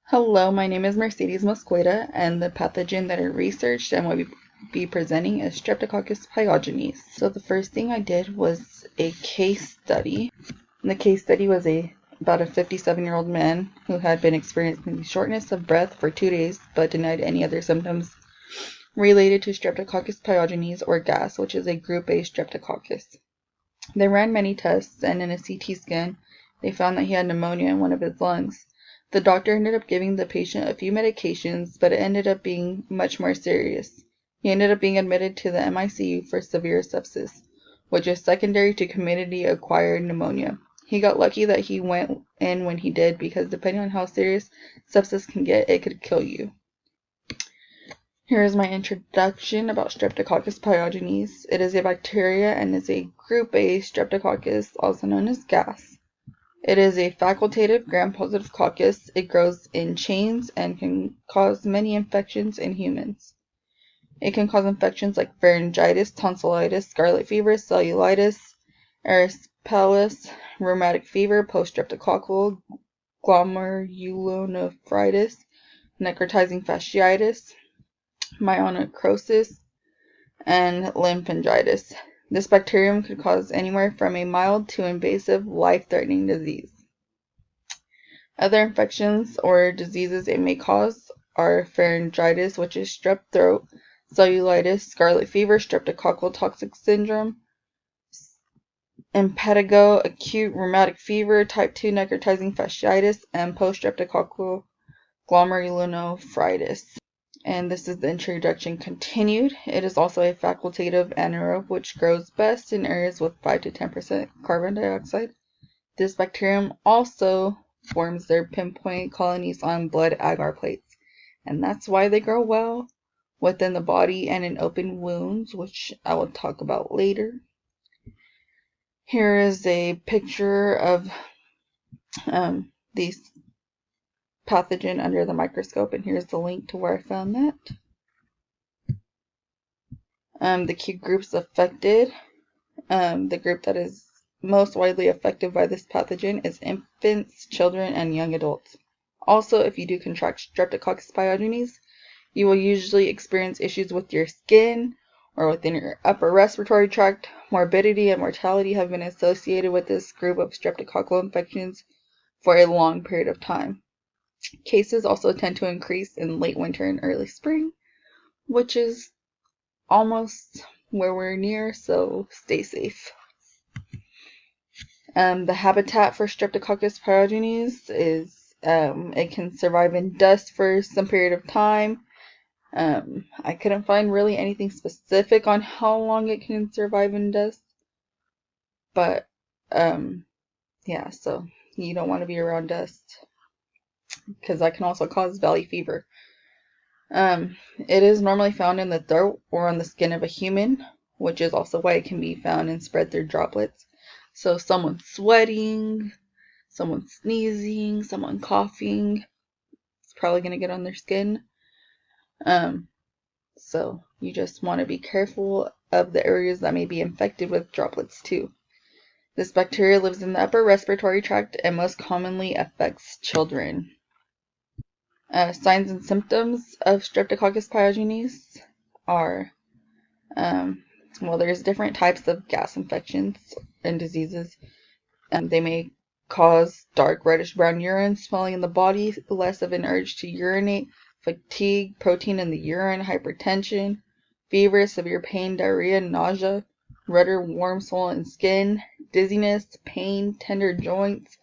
Hello, my name is Mercedes Mosqueda, and the pathogen that I researched and will be presenting is Streptococcus pyogenes. So the first thing I did was a case study. And the case study was about a 57-year-old man who had been experiencing shortness of breath for 2 days, but denied any other symptoms related to Streptococcus pyogenes or gas, which is a group A streptococcus. They ran many tests, and in a CT scan, they found that he had pneumonia in one of his lungs. The doctor ended up giving the patient a few medications, but it ended up being much more serious. He ended up being admitted to the MICU for severe sepsis, which is secondary to community-acquired pneumonia. He got lucky that he went in when he did, because depending on how serious sepsis can get, it could kill you. Here is my introduction about Streptococcus pyogenes. It is a bacteria and is a group A streptococcus, also known as gas. It is a facultative gram-positive coccus. It grows in chains and can cause many infections in humans. It can cause infections like pharyngitis, tonsillitis, scarlet fever, cellulitis, erysipelas, rheumatic fever, post-streptococcal, glomerulonephritis, necrotizing fasciitis, myonecrosis, and lymphangitis. This bacterium could cause anywhere from a mild to invasive, life-threatening disease. Other infections or diseases it may cause are pharyngitis, which is strep throat, cellulitis, scarlet fever, streptococcal toxic syndrome, impetigo, acute rheumatic fever, type 2 necrotizing fasciitis, and post-streptococcal glomerulonephritis. And this is the introduction continued. It is also a facultative anaerobe which grows best in areas with 5 to 10% carbon dioxide. This bacterium also forms their pinpoint colonies on blood agar plates, and that's why they grow well within the body and in open wounds, which I will talk about later. Here is a picture of these pathogen under the microscope, and here's the link to where I found that. The key groups affected. The group that is most widely affected by this pathogen is infants, children, and young adults. Also, if you do contract Streptococcus pyogenes, you will usually experience issues with your skin or within your upper respiratory tract. Morbidity and mortality have been associated with this group of streptococcal infections for a long period of time. Cases also tend to increase in late winter and early spring, which is almost where we're near, so stay safe. The habitat for Streptococcus pyogenes is it can survive in dust for some period of time. I couldn't find really anything specific on how long it can survive in dust, but yeah, so you don't want to be around dust because that can also cause valley fever. It is normally found in the throat or on the skin of a human, which is also why it can be found and spread through droplets. So someone sweating, someone sneezing, someone coughing, it's probably going to get on their skin. So you just want to be careful of the areas that may be infected with droplets too. This bacteria lives in the upper respiratory tract and most commonly affects children. Signs and symptoms of Streptococcus pyogenes are, well, there's different types of gas infections and diseases. They may cause dark reddish-brown urine, swelling in the body, less of an urge to urinate, fatigue, protein in the urine, hypertension, fever, severe pain, diarrhea, nausea, redder, warm, swollen skin, dizziness, pain, tender joints,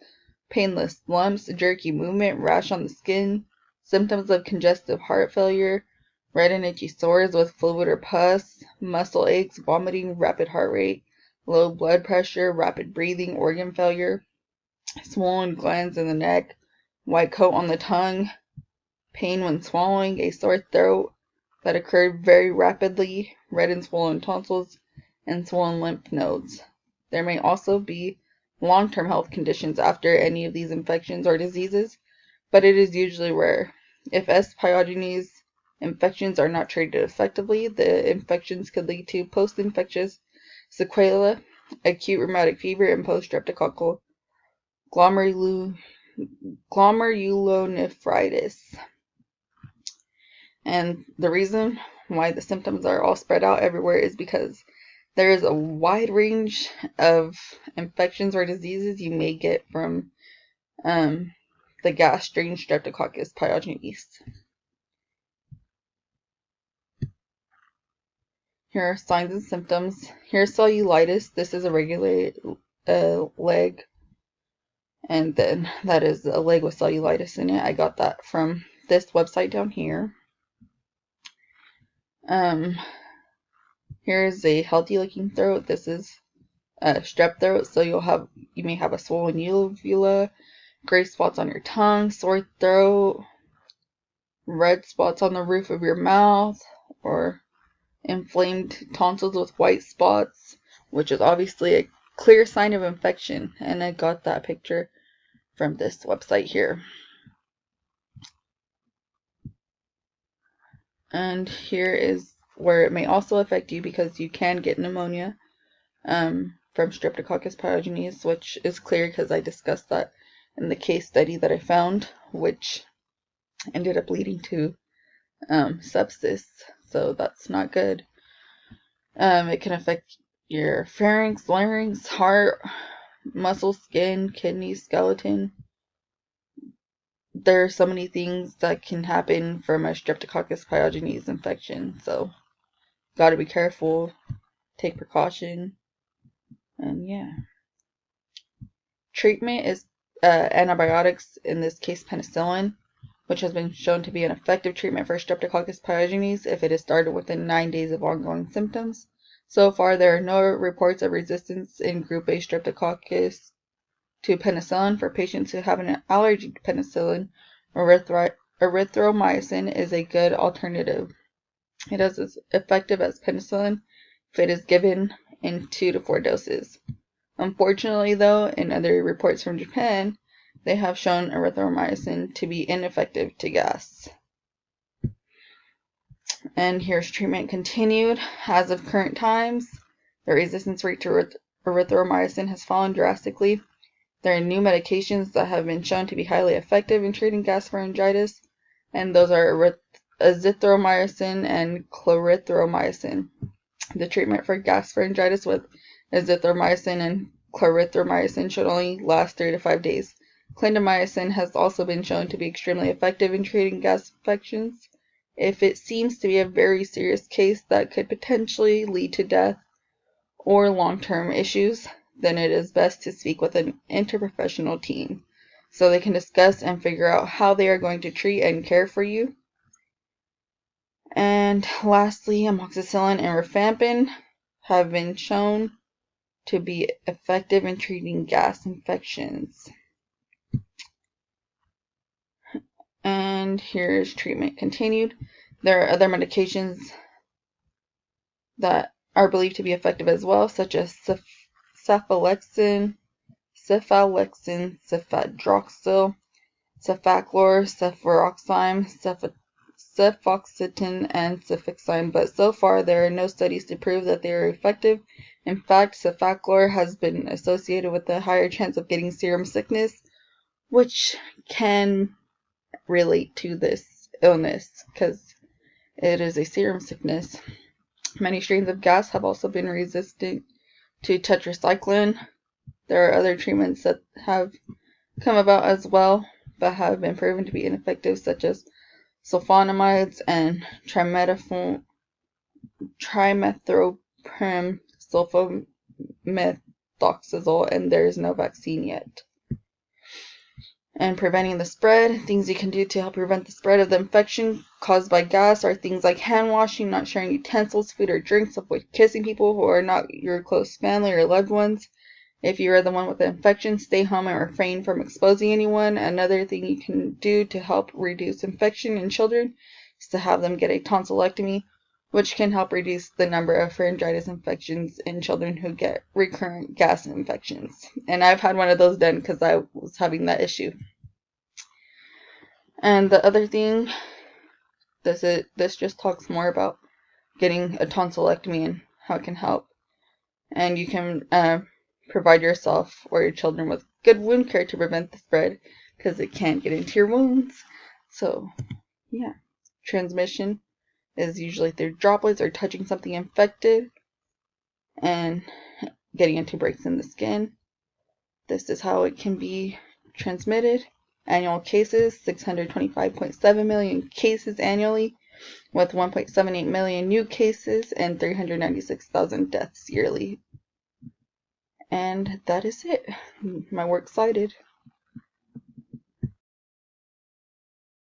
painless lumps, jerky movement, rash on the skin, symptoms of congestive heart failure, red and itchy sores with fluid or pus, muscle aches, vomiting, rapid heart rate, low blood pressure, rapid breathing, organ failure, swollen glands in the neck, white coat on the tongue, pain when swallowing, a sore throat that occurred very rapidly, red and swollen tonsils, and swollen lymph nodes. There may also be long-term health conditions after any of these infections or diseases, but it is usually rare. If S. pyogenes infections are not treated effectively, the infections could lead to post-infectious sequelae, acute rheumatic fever, and post-streptococcal glomerulonephritis. glomerulonephritis. And the reason why the symptoms are all spread out everywhere is because there is a wide range of infections or diseases you may get from the gas strain Streptococcus pyogenes. Here are signs and symptoms. Here's cellulitis. This is a regulated leg. And then that is a leg with cellulitis in it. I got that from this website down here. Here's a healthy looking throat. This is strep throat. So you may have a swollen uvula, gray spots on your tongue, sore throat, red spots on the roof of your mouth, or inflamed tonsils with white spots, which is obviously a clear sign of infection. And I got that picture from this website here. And here is where it may also affect you, because you can get pneumonia from Streptococcus pyogenes, which is clear because I discussed that in the case study that I found, which ended up leading to sepsis. So that's not good. It can affect your pharynx, larynx, heart, muscle, skin, kidneys, skeleton. There are so many things that can happen from a Streptococcus pyogenes infection, so gotta be careful, take precaution, and yeah. Treatment is antibiotics, in this case penicillin, which has been shown to be an effective treatment for Streptococcus pyogenes if it is started within 9 days of ongoing symptoms. So far, there are no reports of resistance in group A Streptococcus to penicillin. For patients who have an allergy to penicillin, erythromycin is a good alternative. It is as effective as penicillin if it is given in 2 to 4 doses. Unfortunately, though, in other reports from Japan, they have shown erythromycin to be ineffective to gas. And here's treatment continued. As of current times, the resistance rate to erythromycin has fallen drastically. There are new medications that have been shown to be highly effective in treating gasopharyngitis, and those are azithromycin and clarithromycin. The treatment for gasopharyngitis with azithromycin and clarithromycin should only last 3 to 5 days. Clindamycin has also been shown to be extremely effective in treating gas infections. If it seems to be a very serious case that could potentially lead to death or long-term issues, then it is best to speak with an interprofessional team so they can discuss and figure out how they are going to treat and care for you. And lastly, amoxicillin and rifampin have been shown to be effective in treating gas infections. And here's treatment continued. There are other medications that are believed to be effective as well, such as cephalexin, cefalexin, cefadroxil, cefaclor, cefuroxime, cefoxitin, and cefixime, but so far there are no studies to prove that they are effective. In fact, cefaclor has been associated with a higher chance of getting serum sickness, which can relate to this illness because it is a serum sickness. Many strains of gas have also been resistant to tetracycline. There are other treatments that have come about as well, but have been proven to be ineffective, such as sulfonamides and trimethoprim sulfamethoxazole, and there is no vaccine yet. And preventing the spread, things you can do to help prevent the spread of the infection caused by gas are things like hand washing, not sharing utensils, food, or drinks, avoid kissing people who are not your close family or loved ones. If you are the one with the infection, stay home and refrain from exposing anyone. Another thing you can do to help reduce infection in children is to have them get a tonsillectomy, which can help reduce the number of pharyngitis infections in children who get recurrent gas infections. And I've had one of those done because I was having that issue. And the other thing, this just talks more about getting a tonsillectomy and how it can help. And you can provide yourself or your children with good wound care to prevent the spread, because it can't get into your wounds. So, yeah. Transmission is usually through droplets or touching something infected and getting into breaks in the skin. This is how it can be transmitted. Annual cases, 625.7 million cases annually, with 1.78 million new cases and 396,000 deaths yearly. And that is it. My works cited.